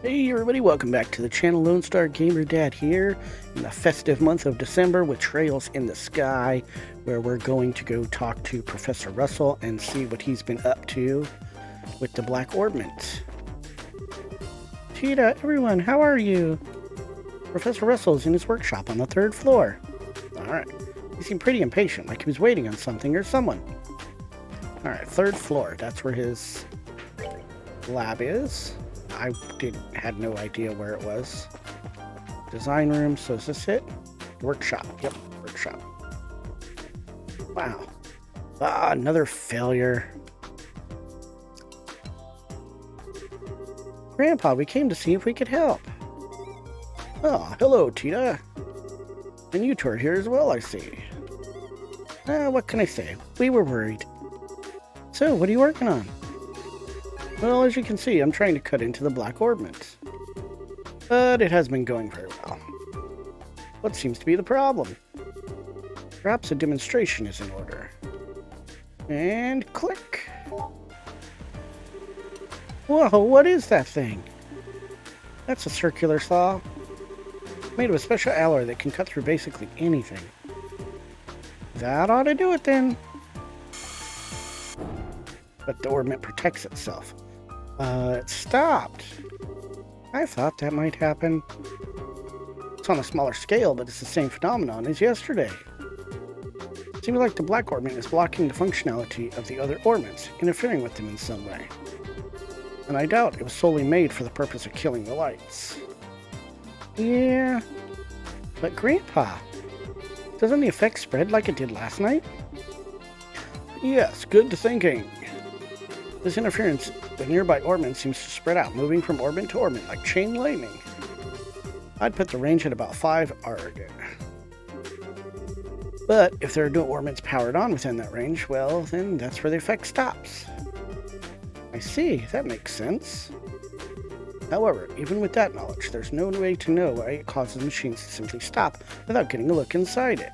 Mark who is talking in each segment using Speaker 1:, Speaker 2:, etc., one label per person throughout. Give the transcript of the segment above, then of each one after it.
Speaker 1: Hey everybody, welcome back to the channel. Lone Star Gamer Dad here in the festive month of December with Trails in the Sky, where we're going to go talk to Professor Russell and see what he's been up to with the Black Orbment. Tita, everyone, how are you? Professor Russell's in his workshop on the 3rd floor. Alright, he seemed pretty impatient, like he was waiting on something or someone. Alright, 3rd floor, that's where his lab is. I had no idea where it was. Design room, so is this it? Workshop, yep, workshop. Wow. Another failure. Grandpa, we came to see if we could help. Oh, hello, Tita. And you two are here as well, I see. What can I say? We were worried. So, what are you working on? Well, as you can see, I'm trying to cut into the Black Orbment. But it hasn't been going very well. What seems to be the problem? Perhaps a demonstration is in order. And click. Whoa, what is that thing? That's a circular saw. Made of a special alloy that can cut through basically anything. That ought to do it then. But the orbment protects itself. It stopped. I thought that might happen. It's on a smaller scale, but it's the same phenomenon as yesterday. It seems like the Black Orbment is blocking the functionality of the other orbments, interfering with them in some way. And I doubt it was solely made for the purpose of killing the lights. Yeah, but Grandpa, doesn't the effect spread like it did last night? Yes, good thinking. This interference with nearby orbits seems to spread out, moving from orbit to orbit like chain lightning. I'd put the range at about 5 ARG. But if there are no orbits powered on within that range, well, then that's where the effect stops. I see, that makes sense. However, even with that knowledge, there's no way to know why it causes machines to simply stop without getting a look inside it.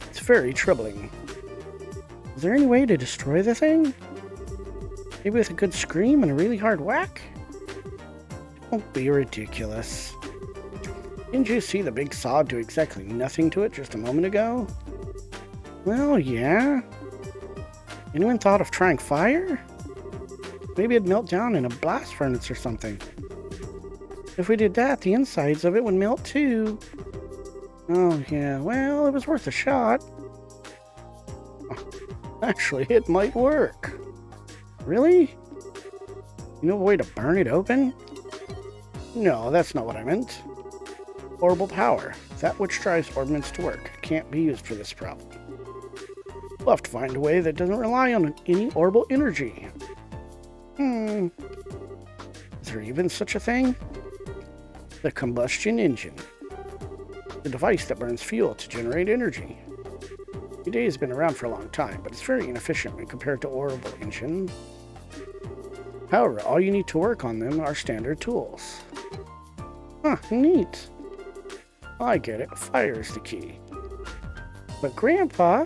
Speaker 1: It's very troubling. Is there any way to destroy the thing? Maybe with a good scream and a really hard whack? Don't be ridiculous. Didn't you see the big saw do exactly nothing to it just a moment ago? Well, yeah. Anyone thought of trying fire? Maybe it'd melt down in a blast furnace or something. If we did that, the insides of it would melt too. Oh, yeah, well, it was worth a shot. Actually, it might work. Really? You know a way to burn it open? No, that's not what I meant. Orbital power, that which drives orbits to work, can't be used for this problem. We'll have to find a way that doesn't rely on any orbital energy. Is there even such a thing? The combustion engine. The device that burns fuel to generate energy. EDA has been around for a long time, but it's very inefficient when compared to orbital engine. However, all you need to work on them are standard tools. Huh, neat. I get it. Fire is the key. But Grandpa,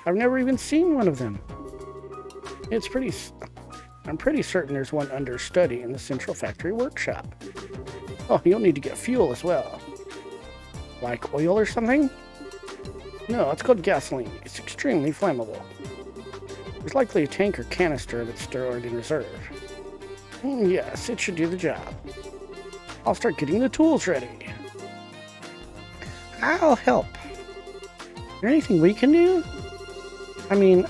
Speaker 1: I've never even seen one of them. I'm pretty certain there's one under study in the Central Factory workshop. Oh, you'll need to get fuel as well. Like oil or something? No, it's called gasoline. It's extremely flammable. There's likely a tank or canister of it stored in reserve. Yes, it should do the job. I'll start getting the tools ready. I'll help. Is there anything we can do? I mean,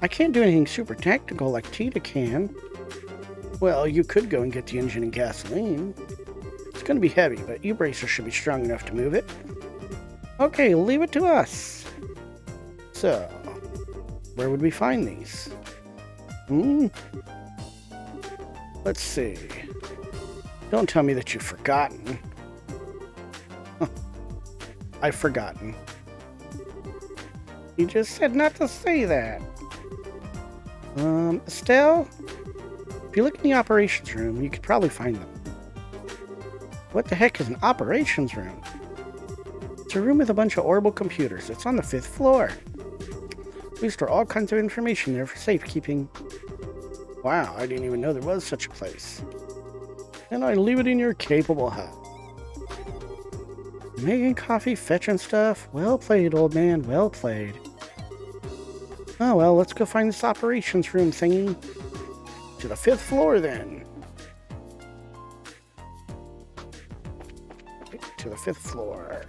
Speaker 1: I can't do anything super technical like Tita can. Well, you could go and get the engine and gasoline. It's going to be heavy, but E-bracer should be strong enough to move it. Okay, leave it to us. So, where would we find these? Let's see. Don't tell me that you've forgotten. I've forgotten. You just said not to say that. Estelle? If you look in the operations room, you could probably find them. What the heck is an operations room? It's a room with a bunch of orbital computers. It's on the 5th floor. We store all kinds of information there for safekeeping. Wow, I didn't even know there was such a place. and I leave it in your capable hands. Making coffee, fetching stuff. Well played, old man, well played. Oh well, let's go find this operations room thingy. To the 5th floor, then. To the 5th floor.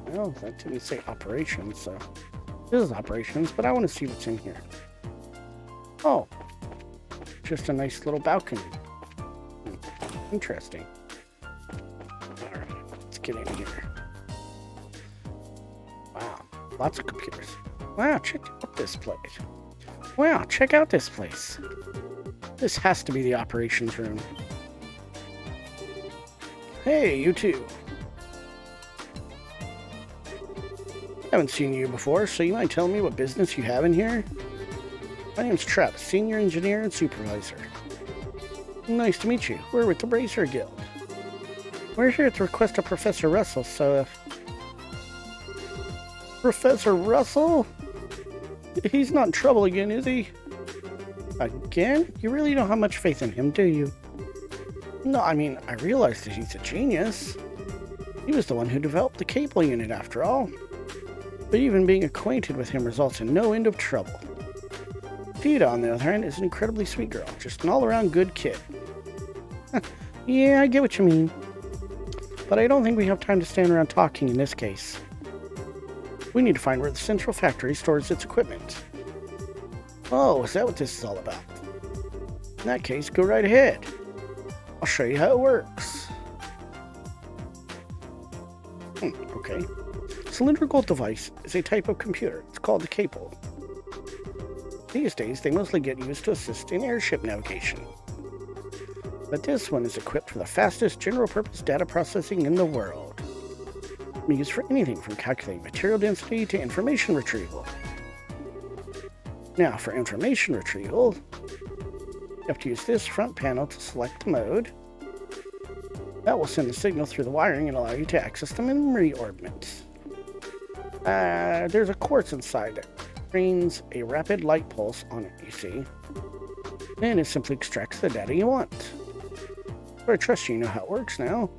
Speaker 1: Well, that didn't say operations, so this is operations, but I want to see what's in here. Oh, just a nice little balcony. Interesting. Alright, let's get in here. Wow, lots of computers. Wow, check out this place. Wow, check out this place. This has to be the operations room. Hey, you two. I haven't seen you before, so you mind telling me what business you have in here? My name's Travis, Senior Engineer and Supervisor. Nice to meet you. We're with the Bracer Guild. We're here at the request of Professor Russell, so if... Professor Russell? He's not in trouble again, is he? Again? You really don't have much faith in him, do you? No, I mean, I realize that he's a genius. He was the one who developed the cable unit, after all. But even being acquainted with him results in no end of trouble. Dita, on the other hand, is an incredibly sweet girl, just an all-around good kid. Yeah, I get what you mean. But I don't think we have time to stand around talking in this case. We need to find where the central factory stores its equipment. Oh, is that what this is all about? In that case, go right ahead. I'll show you how it works. Okay. Cylindrical device is a type of computer. It's called the cable. These days, they mostly get used to assist in airship navigation. But this one is equipped for the fastest general-purpose data processing in the world. It can be used for anything from calculating material density to information retrieval. Now, for information retrieval, you have to use this front panel to select the mode. That will send the signal through the wiring and allow you to access the memory orbment. There's a quartz inside that trains a rapid light pulse on it, you see. And it simply extracts the data you want. But I trust you know how it works now.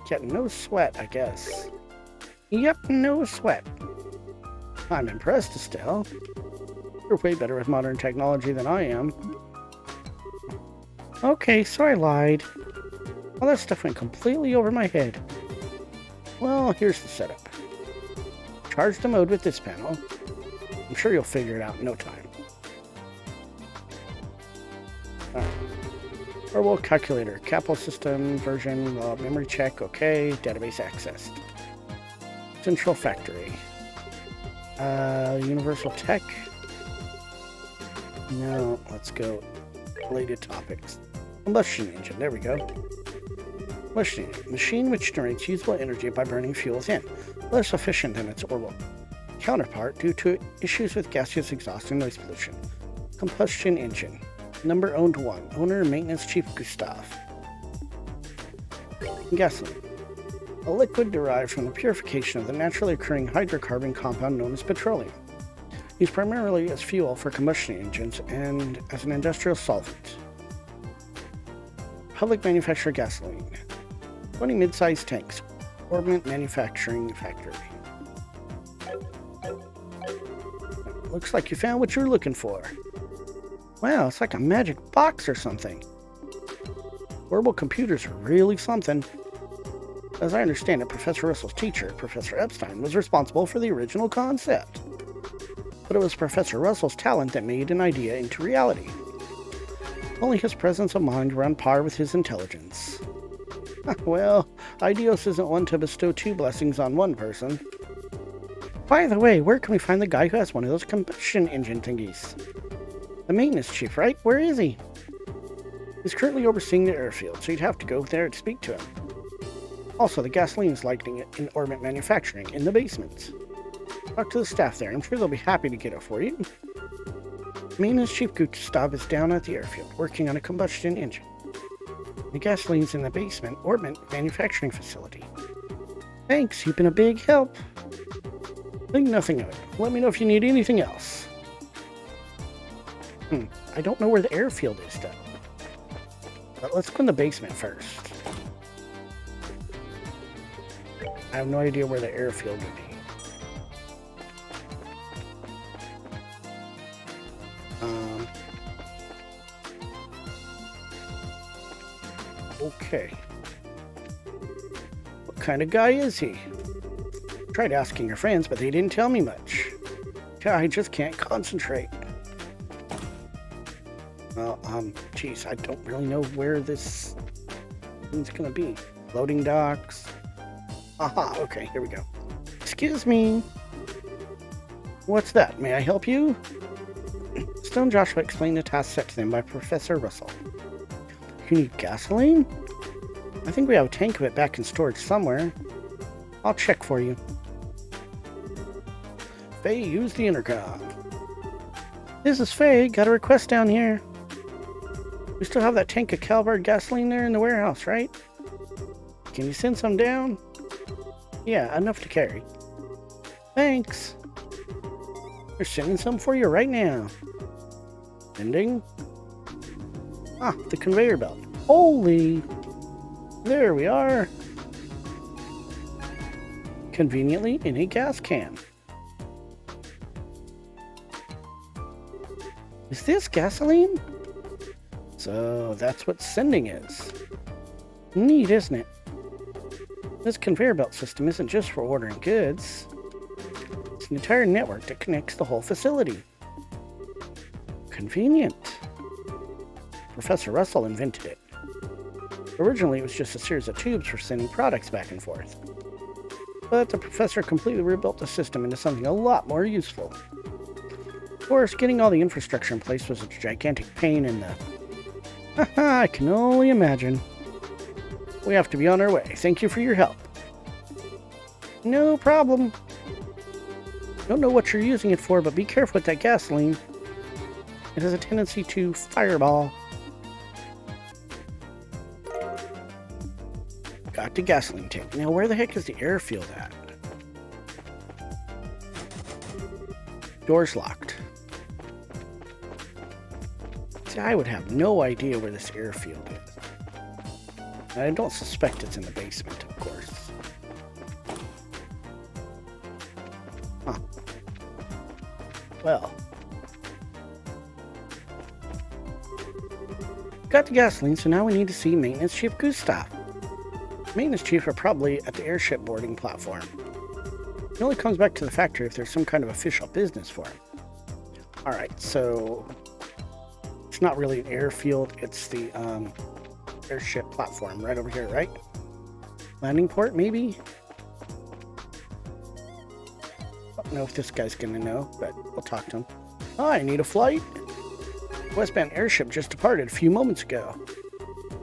Speaker 1: Get no sweat, I guess. Yep, no sweat. I'm impressed, Estelle. You're way better with modern technology than I am. Okay, so I lied. All that stuff went completely over my head. Well, here's the setup. Charge the mode with this panel. I'm sure you'll figure it out in no time. Orbital calculator, capital system version, memory check, okay, database accessed. Central factory. Universal tech. No, let's go. Related topics. Combustion engine, there we go. Combustion engine, machine which generates usable energy by burning fuel within, less efficient than its orbital counterpart due to issues with gaseous exhaust and noise pollution. Combustion engine. Number owned 1. Owner Maintenance Chief Gustav. Gasoline. A liquid derived from the purification of the naturally occurring hydrocarbon compound known as petroleum. Used primarily as fuel for combustion engines and as an industrial solvent. Public manufacturer gasoline. 20 mid-sized tanks. Orbment Manufacturing Factory. Looks like you found what you're looking for. Wow, it's like a magic box or something. Orbital computers are really something. As I understand it, Professor Russell's teacher, Professor Epstein, was responsible for the original concept. But it was Professor Russell's talent that made an idea into reality. Only his presence of mind were on par with his intelligence. Well, Idios isn't one to bestow 2 blessings on one person. By the way, where can we find the guy who has one of those combustion engine thingies? The maintenance chief, right? Where is he? He's currently overseeing the airfield, so you'd have to go there to speak to him. Also, the gasoline is lighting in Orbment Manufacturing in the basement. Talk to the staff there. I'm sure they'll be happy to get it for you. Maintenance Chief Gustav is down at the airfield, working on a combustion engine. The gasoline's in the basement Orbment Manufacturing Facility. Thanks, you've been a big help. Think nothing of it. Let me know if you need anything else. I don't know where the airfield is, though. But let's go in the basement first. I have no idea where the airfield would be. Okay. What kind of guy is he? Tried asking your friends, but they didn't tell me much. I just can't concentrate. Well, geez, I don't really know where this thing's gonna be. Loading docks. Aha, okay, here we go. Excuse me. What's that? May I help you? Stone Joshua explained the task set to them by Professor Russell. You need gasoline? I think we have a tank of it back in storage somewhere. I'll check for you. Faye, use the intercom. This is Faye. Got a request down here. We still have that tank of Calvard gasoline there in the warehouse, right? Can you send some down? Yeah, enough to carry. Thanks. We're sending some for you right now. Sending? Ah, the conveyor belt. Holy! There we are. Conveniently in a gas can. Is this gasoline? So that's what sending is. Neat, isn't it? This conveyor belt system isn't just for ordering goods. It's an entire network that connects the whole facility. Convenient. Professor Russell invented it. Originally, it was just a series of tubes for sending products back and forth. But the professor completely rebuilt the system into something a lot more useful. Of course, getting all the infrastructure in place was a gigantic pain in the... Haha, I can only imagine. We have to be on our way. Thank you for your help. No problem. Don't know what you're using it for, but be careful with that gasoline. It has a tendency to fireball. Got the gasoline tank. Now, where the heck is the airfield at? Door's locked. See, I would have no idea where this airfield is. I don't suspect it's in the basement, of course. Huh. Well. Got the gasoline, so now we need to see Maintenance Chief Gustav. Maintenance Chief are probably at the airship boarding platform. He only comes back to the factory if there's some kind of official business for him. Alright, so... It's not really an airfield, it's the airship platform right over here, right? Landing port, maybe? I don't know if this guy's gonna know, but we'll talk to him. Hi, need a flight? Westbound airship just departed a few moments ago.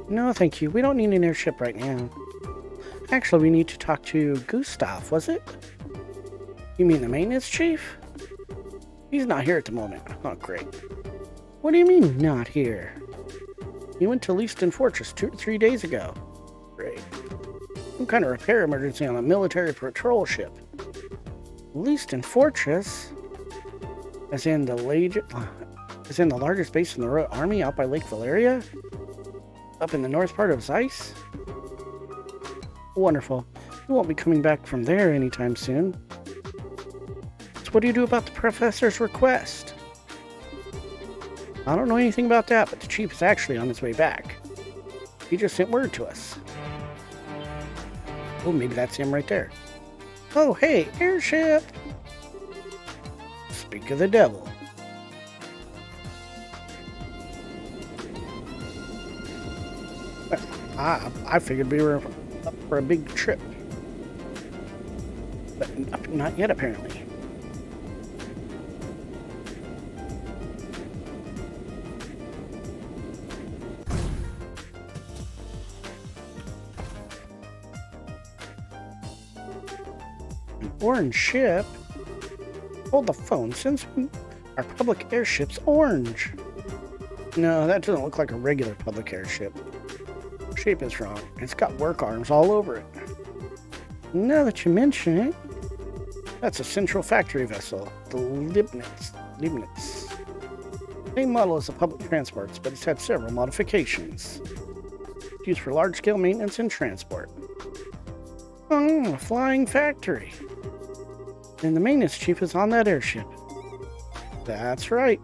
Speaker 1: No, thank you. We don't need an airship right now. Actually, we need to talk to Gustav, was it? You mean the maintenance chief? He's not here at the moment. Oh, great. What do you mean, not here? He went to Leaston Fortress 2 to 3 days ago. Great. Some kind of repair emergency on a military patrol ship. Leaston Fortress? As in the largest base in the Royal Army out by Lake Valeria? Up in the north part of Zeiss? Wonderful. You won't be coming back from there anytime soon. So what do you do about the professor's request? I don't know anything about that, but the chief is actually on his way back. He just sent word to us. Oh, maybe that's him right there. Oh, hey, airship! Speak of the devil. I figured we were up for a big trip. But not yet, apparently. An orange ship? Hold the phone. Since our public airship's orange. No, that doesn't look like a regular public airship. Shape is wrong. It's got work arms all over it. Now that you mention it, that's a central factory vessel, the Leibniz. Same model as the public transports, but it's had several modifications. It's used for large-scale maintenance and transport. Oh, a flying factory. And the maintenance chief is on that airship. That's right.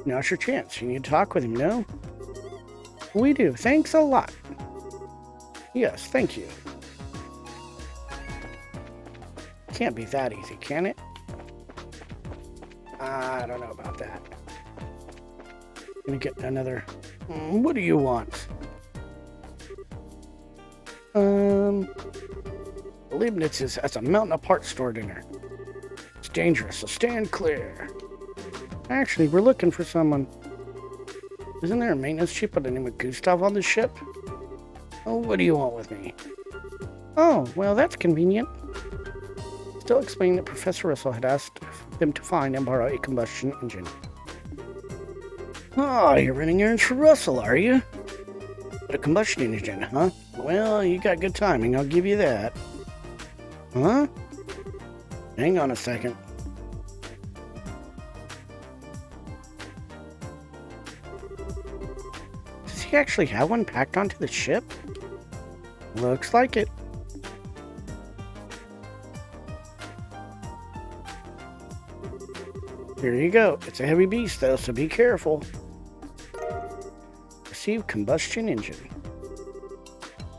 Speaker 1: Now's your chance. You need to talk with him, no? We do. Thanks a lot. Yes, thank you. Can't be that easy, can it? I don't know about that. Gonna get another... what do you want? Leibniz has a mountain of parts stored in her. It's dangerous, so stand clear. Actually, we're looking for someone. Isn't there a maintenance chief by the name of Gustav on the ship? Oh, what do you want with me? Oh, well, that's convenient. Still explaining that Professor Russell had asked them to find and borrow a combustion engine. Oh, you're running errands for Russell, are you? But a combustion engine, huh? Well, you got good timing, I'll give you that. Huh? Hang on a second. Does he actually have one packed onto the ship? Looks like it. Here you go. It's a heavy beast, though, so be careful. Receive combustion engine.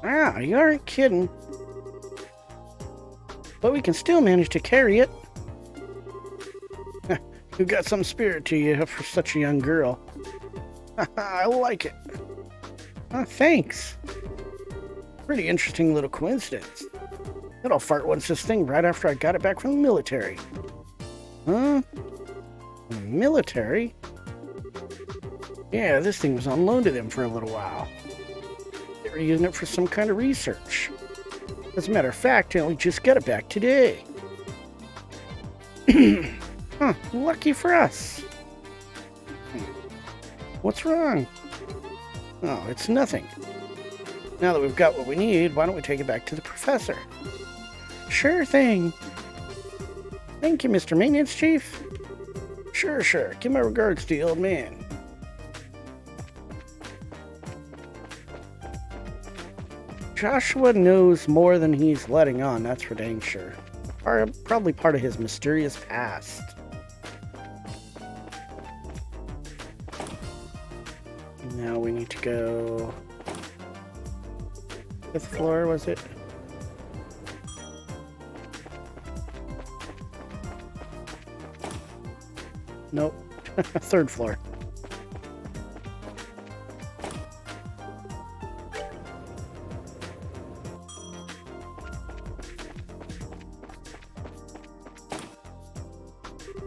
Speaker 1: Ah, you aren't kidding. But we can still manage to carry it. You've got some spirit to you for such a young girl. I like it. Thanks. Pretty interesting little coincidence. That fart wants this thing right after I got it back from the military. Huh? The military? Yeah, this thing was on loan to them for a little while. They were using it for some kind of research. As a matter of fact, I only just got it back today. Huh, lucky for us. What's wrong? Oh, it's nothing. Now that we've got what we need, why don't we take it back to the professor? Sure thing. Thank you, Mr. Maintenance Chief. Sure. Give my regards to the old man. Joshua knows more than he's letting on, that's for dang sure. Probably part of his mysterious past. Now we need to go... 5th floor, was it? Nope. 3rd floor.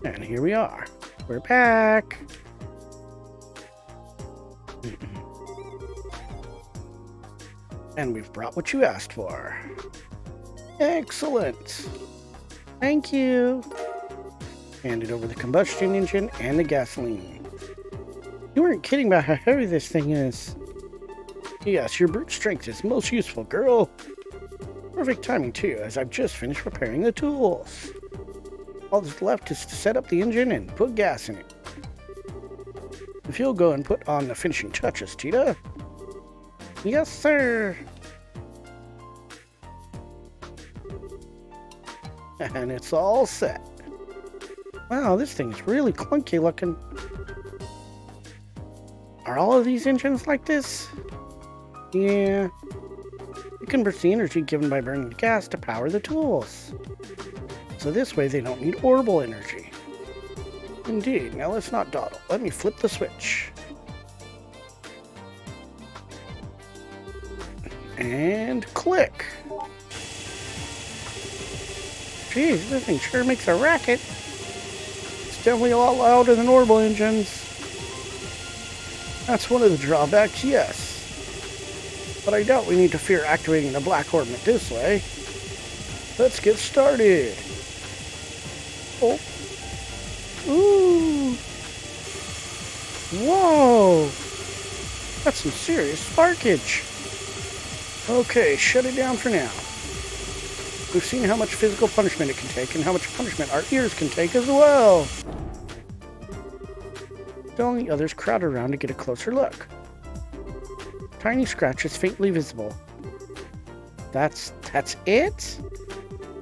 Speaker 1: And here we are. We're back. And we've brought what you asked for. Excellent. Thank you. Handed over the combustion engine and the gasoline. You weren't kidding about how heavy this thing is. Yes, your brute strength is most useful, girl. Perfect timing, too, as I've just finished preparing the tools. All that's left is to set up the engine and put gas in it. If you'll go and put on the finishing touches, Tita. Yes, sir. And it's all set. Wow, this thing's really clunky looking. Are all of these engines like this? Yeah. It converts the energy given by burning gas to power the tools. So this way they don't need orbital energy. Indeed. Now let's not dawdle. Let me flip the switch. And click. Geez, this thing sure makes a racket. It's definitely a lot louder than orbital engines. That's one of the drawbacks, yes. But I doubt we need to fear activating the black orbit this way. Let's get started. Oh. Ooh. Whoa. That's some serious sparkage. Okay, shut it down for now. We've seen how much physical punishment it can take and how much punishment our ears can take as well. Still, the others crowd around to get a closer look. Tiny scratches faintly visible. That's it?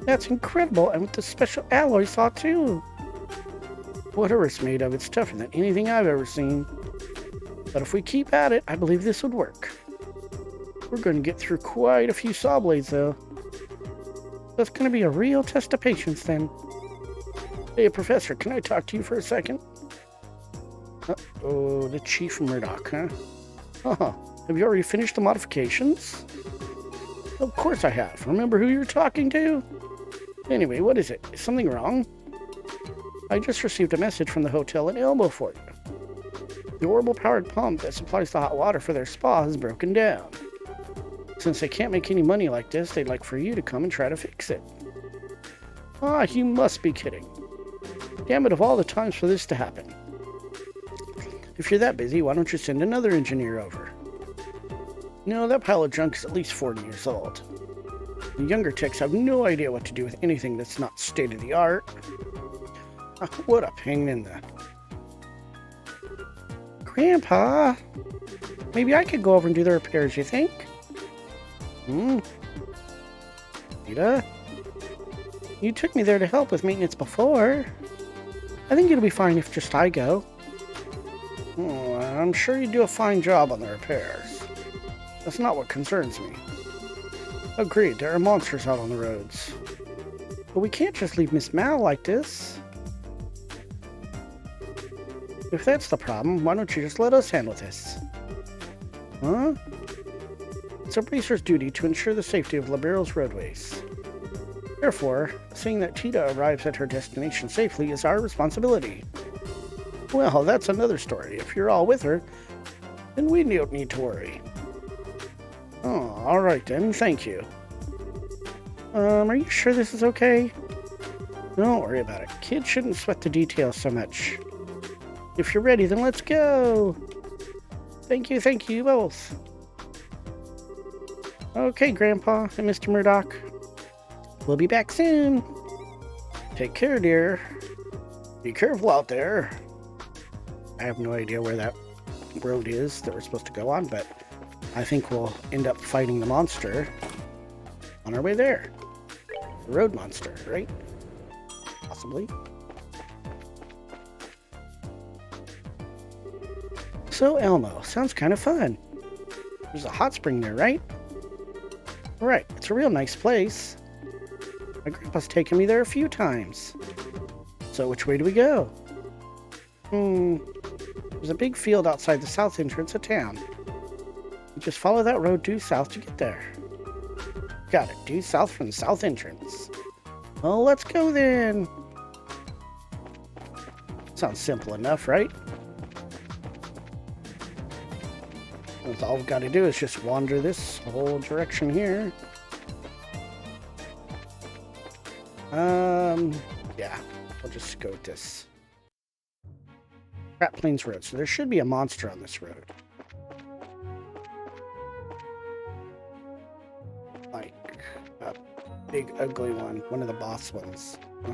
Speaker 1: That's incredible, and with the special alloy saw too. Whatever it's made of, it's tougher than anything I've ever seen. But if we keep at it, I believe this would work. We're going to get through quite a few saw blades, though. That's going to be a real test of patience, then. Hey, Professor, can I talk to you for a second? Uh-oh, the Chief Murdoch, huh? Have you already finished the modifications? Of course I have. Remember who you're talking to? Anyway, what is it? Is something wrong? I just received a message from the hotel in Elmo for you. The orbital-powered pump that supplies the hot water for their spa has broken down. Since they can't make any money like this, they'd like for you to come and try to fix it. Ah, you must be kidding. Damn it, of all the times for this to happen. If you're that busy, why don't you send another engineer over? No, that pile of junk is at least 40 years old. The younger techs have no idea what to do with anything that's not state-of-the-art. What a pain in the... Grandpa! Maybe I could go over and do the repairs, you think? Rita? You took me there to help with maintenance before. I think it'll be fine if just I go. I'm sure you do a fine job on the repairs. That's not what concerns me. Agreed, there are monsters out on the roads. But we can't just leave Miss Mal like this. If that's the problem, why don't you just let us handle this? Huh? It's a racer's duty to ensure the safety of Libero's roadways. Therefore, seeing that Cheetah arrives at her destination safely is our responsibility. Well, that's another story. If you're all with her, then we don't need to worry. Oh, alright then, thank you. Are you sure this is okay? Don't worry about it. Kids shouldn't sweat the details so much. If you're ready, then let's go! Thank you both. Okay, Grandpa and Mr. Murdoch. We'll be back soon. Take care, dear. Be careful out there. I have no idea where that road is that we're supposed to go on, but I think we'll end up fighting the monster on our way there. The road monster, right? Possibly. So, Elmo, sounds kind of fun. There's a hot spring there, right? Right, it's a real nice place. My grandpa's taken me there a few times. So, which way do we go? There's a big field outside the south entrance of town. You just follow that road due south to get there. Got it, due south from the south entrance. Well, let's go then. Sounds simple enough, right? That's all we've got to do is just wander this whole direction here. Yeah, we'll just go with this. Rat Plains Road, so there should be a monster on this road. Like, a big ugly one of the boss ones. Huh?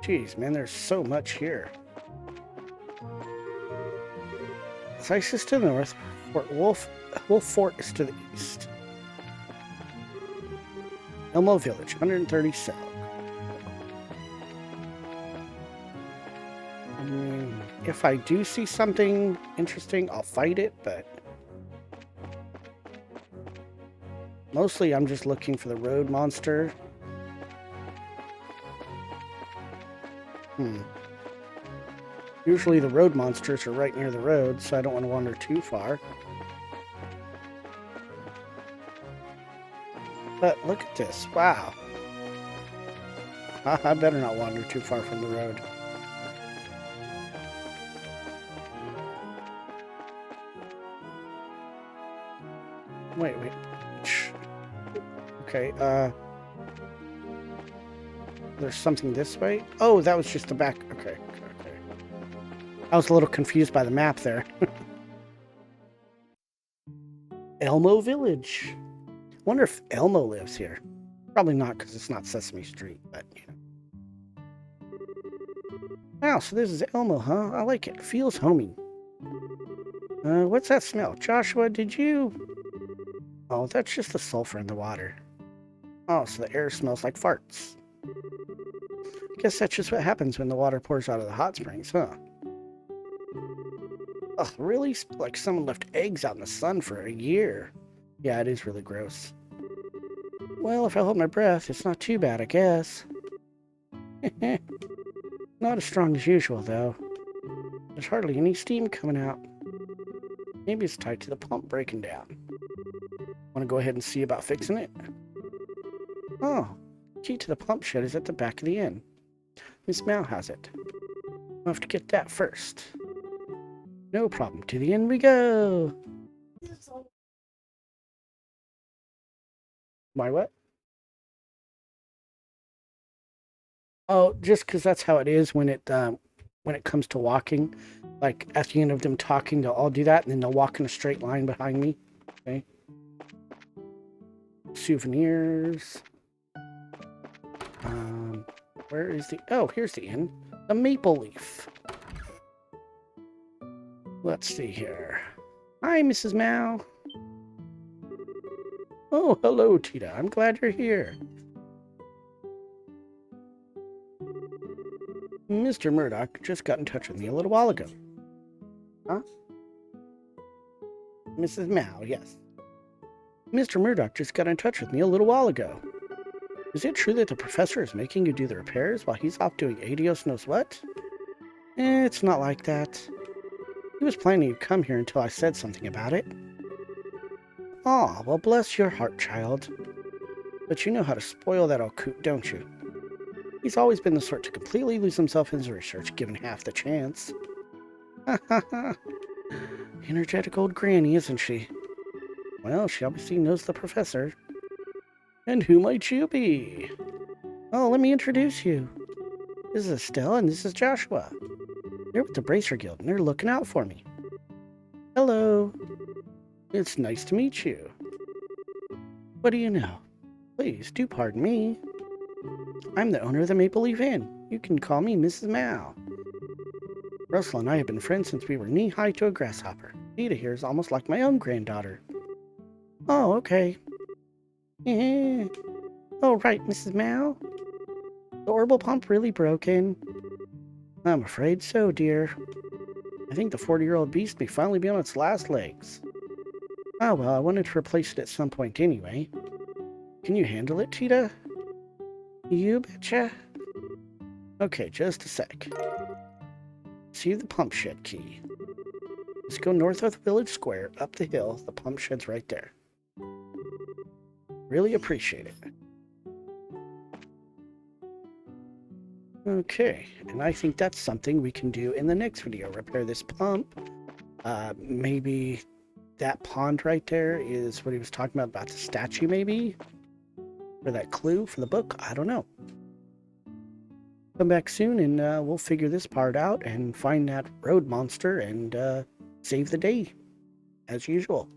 Speaker 1: Jeez, man, there's so much here. Zeiss is to the north, Wolf Fort is to the east. Elmo Village, 130 south. If I do see something interesting, I'll fight it, but mostly I'm just looking for the road monster. Usually the road monsters are right near the road, so I don't want to wander too far. But look at this. Wow. I better not wander too far from the road. Wait. Okay, there's something this way? Oh, that was just the back. Okay. I was a little confused by the map there. Elmo Village. Wonder if Elmo lives here. Probably not because it's not Sesame Street, but you know. Wow, so this is Elmo, huh? I like it. Feels homey. What's that smell? Joshua, did you... Oh, that's just the sulfur in the water. Oh, so the air smells like farts. Guess that's just what happens when the water pours out of the hot springs, huh? Ugh, really? Like someone left eggs out in the sun for a year. Yeah, it is really gross. Well, if I hold my breath, it's not too bad, I guess. Not as strong as usual, though. There's hardly any steam coming out. Maybe it's tied to the pump breaking down. Want to go ahead and see about fixing it? Oh, key to the pump shed is at the back of the inn. Miss Mal has it. I'll have to get that first. No problem. To the inn we go. Why what? Oh, just because that's how it is when it comes to walking. Like at the end of them talking, they'll all do that, and then they'll walk in a straight line behind me. Okay. Souvenirs. Where is the... Oh, here's the inn. The Maple Leaf. Let's see here. Hi, Mrs. Mal. Oh, hello, Tita. I'm glad you're here. Mr. Murdoch just got in touch with me a little while ago. Huh? Mrs. Mal, yes. Mr. Murdoch just got in touch with me a little while ago. Is it true that the professor is making you do the repairs while he's off doing adios knows what? It's not like that. He was planning to come here until I said something about it. Aw, well bless your heart, child. But you know how to spoil that old coot, don't you? He's always been the sort to completely lose himself in his research, given half the chance. Ha ha ha. Energetic old granny, isn't she? Well, she obviously knows the professor. And who might you be? Oh, let me introduce you. This is Estelle, and this is Joshua. They're with the Bracer Guild, and they're looking out for me. Hello. It's nice to meet you. What do you know? Please, do pardon me. I'm the owner of the Maple Leaf Inn. You can call me Mrs. Mal. Russell and I have been friends since we were knee-high to a grasshopper. Rita here is almost like my own granddaughter. Oh, okay. Oh, right, Mrs. Mal. The orbital pump really broken. I'm afraid so, dear. I think the 40-year-old beast may finally be on its last legs. Ah, well, I wanted to replace it at some point anyway. Can you handle it, Tita? You betcha. Okay, just a sec. See the pump shed key. Let's go north of the village square, up the hill. The pump shed's right there. Really appreciate it. Okay, and I think that's something we can do in the next video. Repair this pump. Maybe that pond right there is what he was talking about the statue, maybe? Or that clue for the book? I don't know. Come back soon and we'll figure this part out and find that road monster and save the day, as usual.